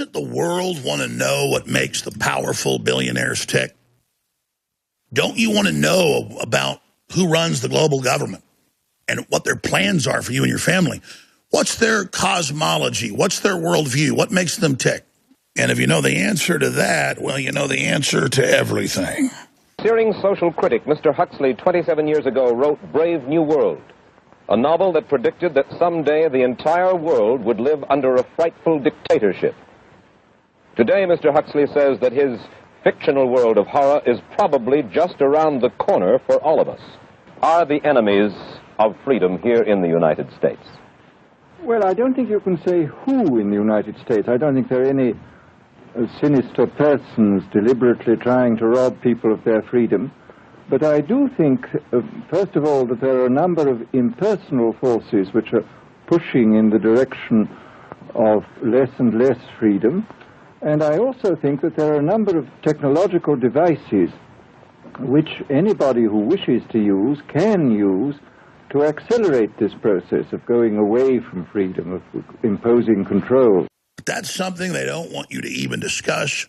doesn't the world want to know what makes the powerful billionaires tick? Don't you want to know about who runs the global government and what their plans are for you and your family? What's their cosmology? What's their worldview? What makes them tick? And if you know the answer to that, well, you know the answer to everything. Searing social critic Mr. Huxley 27 years ago wrote Brave New World, a novel that predicted that someday the entire world would live under a frightful dictatorship. Today, Mr. Huxley says that his fictional world of horror is probably just around the corner for all of us. Are the enemies of freedom here in the United States? Well, I don't think you can say who in the United States. I don't think there are any sinister persons deliberately trying to rob people of their freedom. But I do think, first of all, that there are a number of impersonal forces which are pushing in the direction of less and less freedom. And I also think that there are a number of technological devices which anybody who wishes to use can use to accelerate this process of going away from freedom, of imposing control. That's something they don't want you to even discuss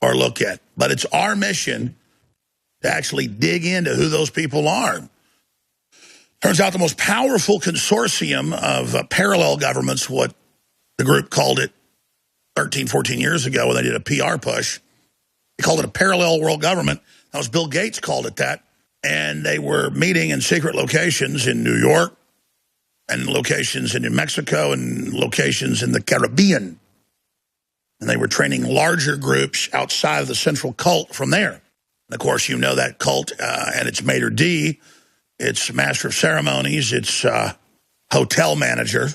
or look at. But it's our mission to actually dig into who those people are. Turns out the most powerful consortium of parallel governments, what the group called it 13, 14 years ago when they did a PR push, they called it a parallel world government. That was Bill Gates called it that. And they were meeting in secret locations in New York and locations in New Mexico and locations in the Caribbean. And they were training larger groups outside of the central cult from there. And of course, you know that cult and its maitre d', its master of ceremonies, its hotel manager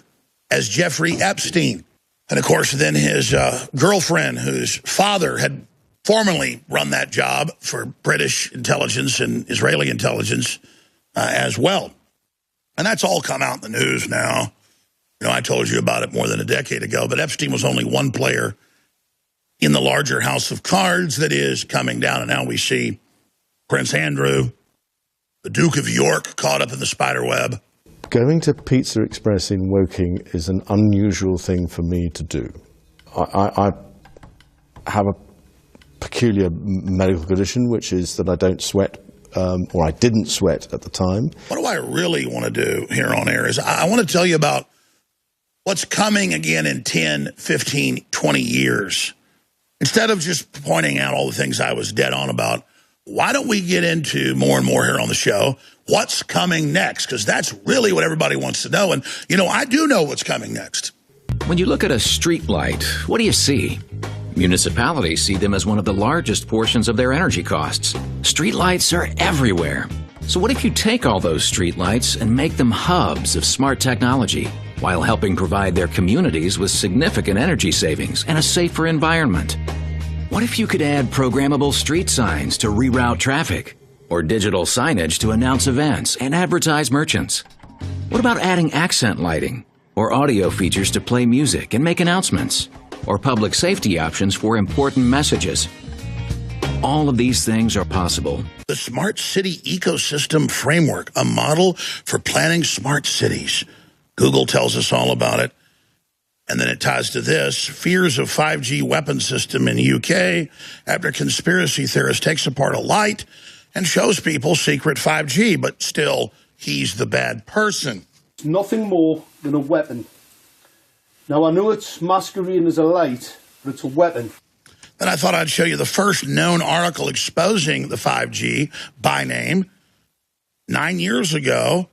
as Jeffrey Epstein. And of course, then his girlfriend, whose father had formerly run that job for British intelligence and Israeli intelligence as well. And that's all come out in the news now. You know, I told you about it more than a decade ago, but Epstein was only one player in the larger house of cards that is coming down. And now we see Prince Andrew, the Duke of York, caught up in the spider web. Going to Pizza Express in Woking is an unusual thing for me to do. I have a peculiar medical condition, which is that I don't sweat, or I didn't sweat at the time. What do I really want to do here on air is I want to tell you about what's coming again in 10, 15, 20 years. Instead of just pointing out all the things I was dead on about, why don't we get into more and more here on the show what's coming next? Because that's really what everybody wants to know. And, you know, I do know what's coming next. When you look at a street light, what do you see? Municipalities see them as one of the largest portions of their energy costs. Streetlights are everywhere. So what if you take all those streetlights and make them hubs of smart technology while helping provide their communities with significant energy savings and a safer environment? What if you could add programmable street signs to reroute traffic, or digital signage to announce events and advertise merchants? What about adding accent lighting, or audio features to play music and make announcements, or public safety options for important messages? All of these things are possible. The Smart City Ecosystem Framework, a model for planning smart cities. Google tells us all about it. And then it ties to this. Fears of 5G weapon system in UK after conspiracy theorist takes apart a light and shows people secret 5G, but still, he's the bad person. It's nothing more than a weapon. Now, I know it's masquerading as a light, but it's a weapon. Then I thought I'd show you the first known article exposing the 5G by name. 9 years ago,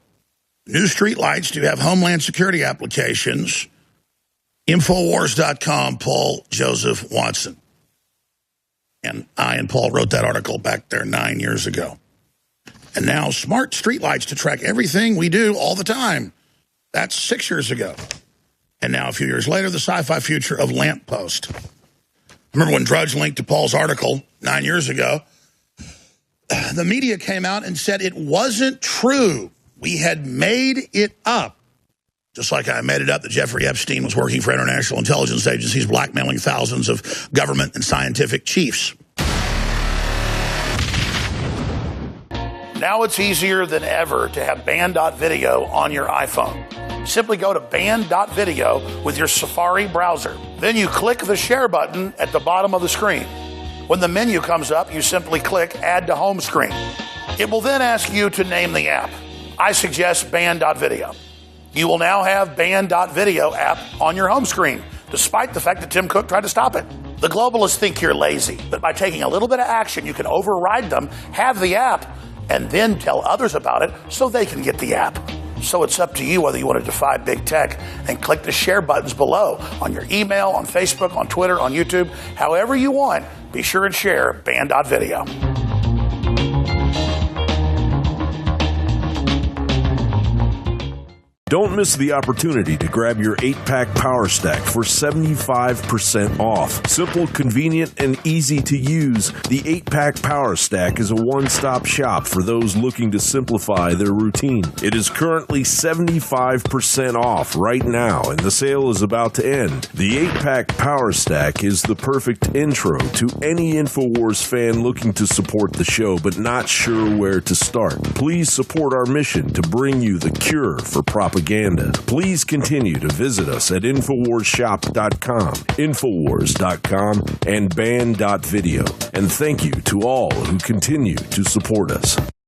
new streetlights do have Homeland Security applications. Infowars.com, Paul Joseph Watson. And I and Paul wrote that article back there 9 years ago. And now smart streetlights to track everything we do all the time. That's 6 years ago. And now a few years later, the sci-fi future of lamppost. Remember when Drudge linked to Paul's article 9 years ago? The media came out and said it wasn't true. We had made it up. Just like I made it up that Jeffrey Epstein was working for international intelligence agencies, blackmailing thousands of government and scientific chiefs. Now it's easier than ever to have band.video on your iPhone. Simply go to band.video with your Safari browser. Then you click the share button at the bottom of the screen. When the menu comes up, you simply click Add to Home Screen. It will then ask you to name the app. I suggest band.video. You will now have band.video app on your home screen, despite the fact that Tim Cook tried to stop it. The globalists think you're lazy, but by taking a little bit of action, you can override them, have the app, and then tell others about it so they can get the app. So it's up to you whether you want to defy big tech and click the share buttons below on your email, on Facebook, on Twitter, on YouTube, however you want. Be sure and share band.video. Don't miss the opportunity to grab your 8-pack Power Stack for 75% off. Simple, convenient, and easy to use, the 8-pack Power Stack is a one-stop shop for those looking to simplify their routine. It is currently 75% off right now, and the sale is about to end. The 8-pack Power Stack is the perfect intro to any InfoWars fan looking to support the show but not sure where to start. Please support our mission to bring you the cure for propaganda. Please continue to visit us at InfoWarsShop.com, Infowars.com, and Band.video. And thank you to all who continue to support us.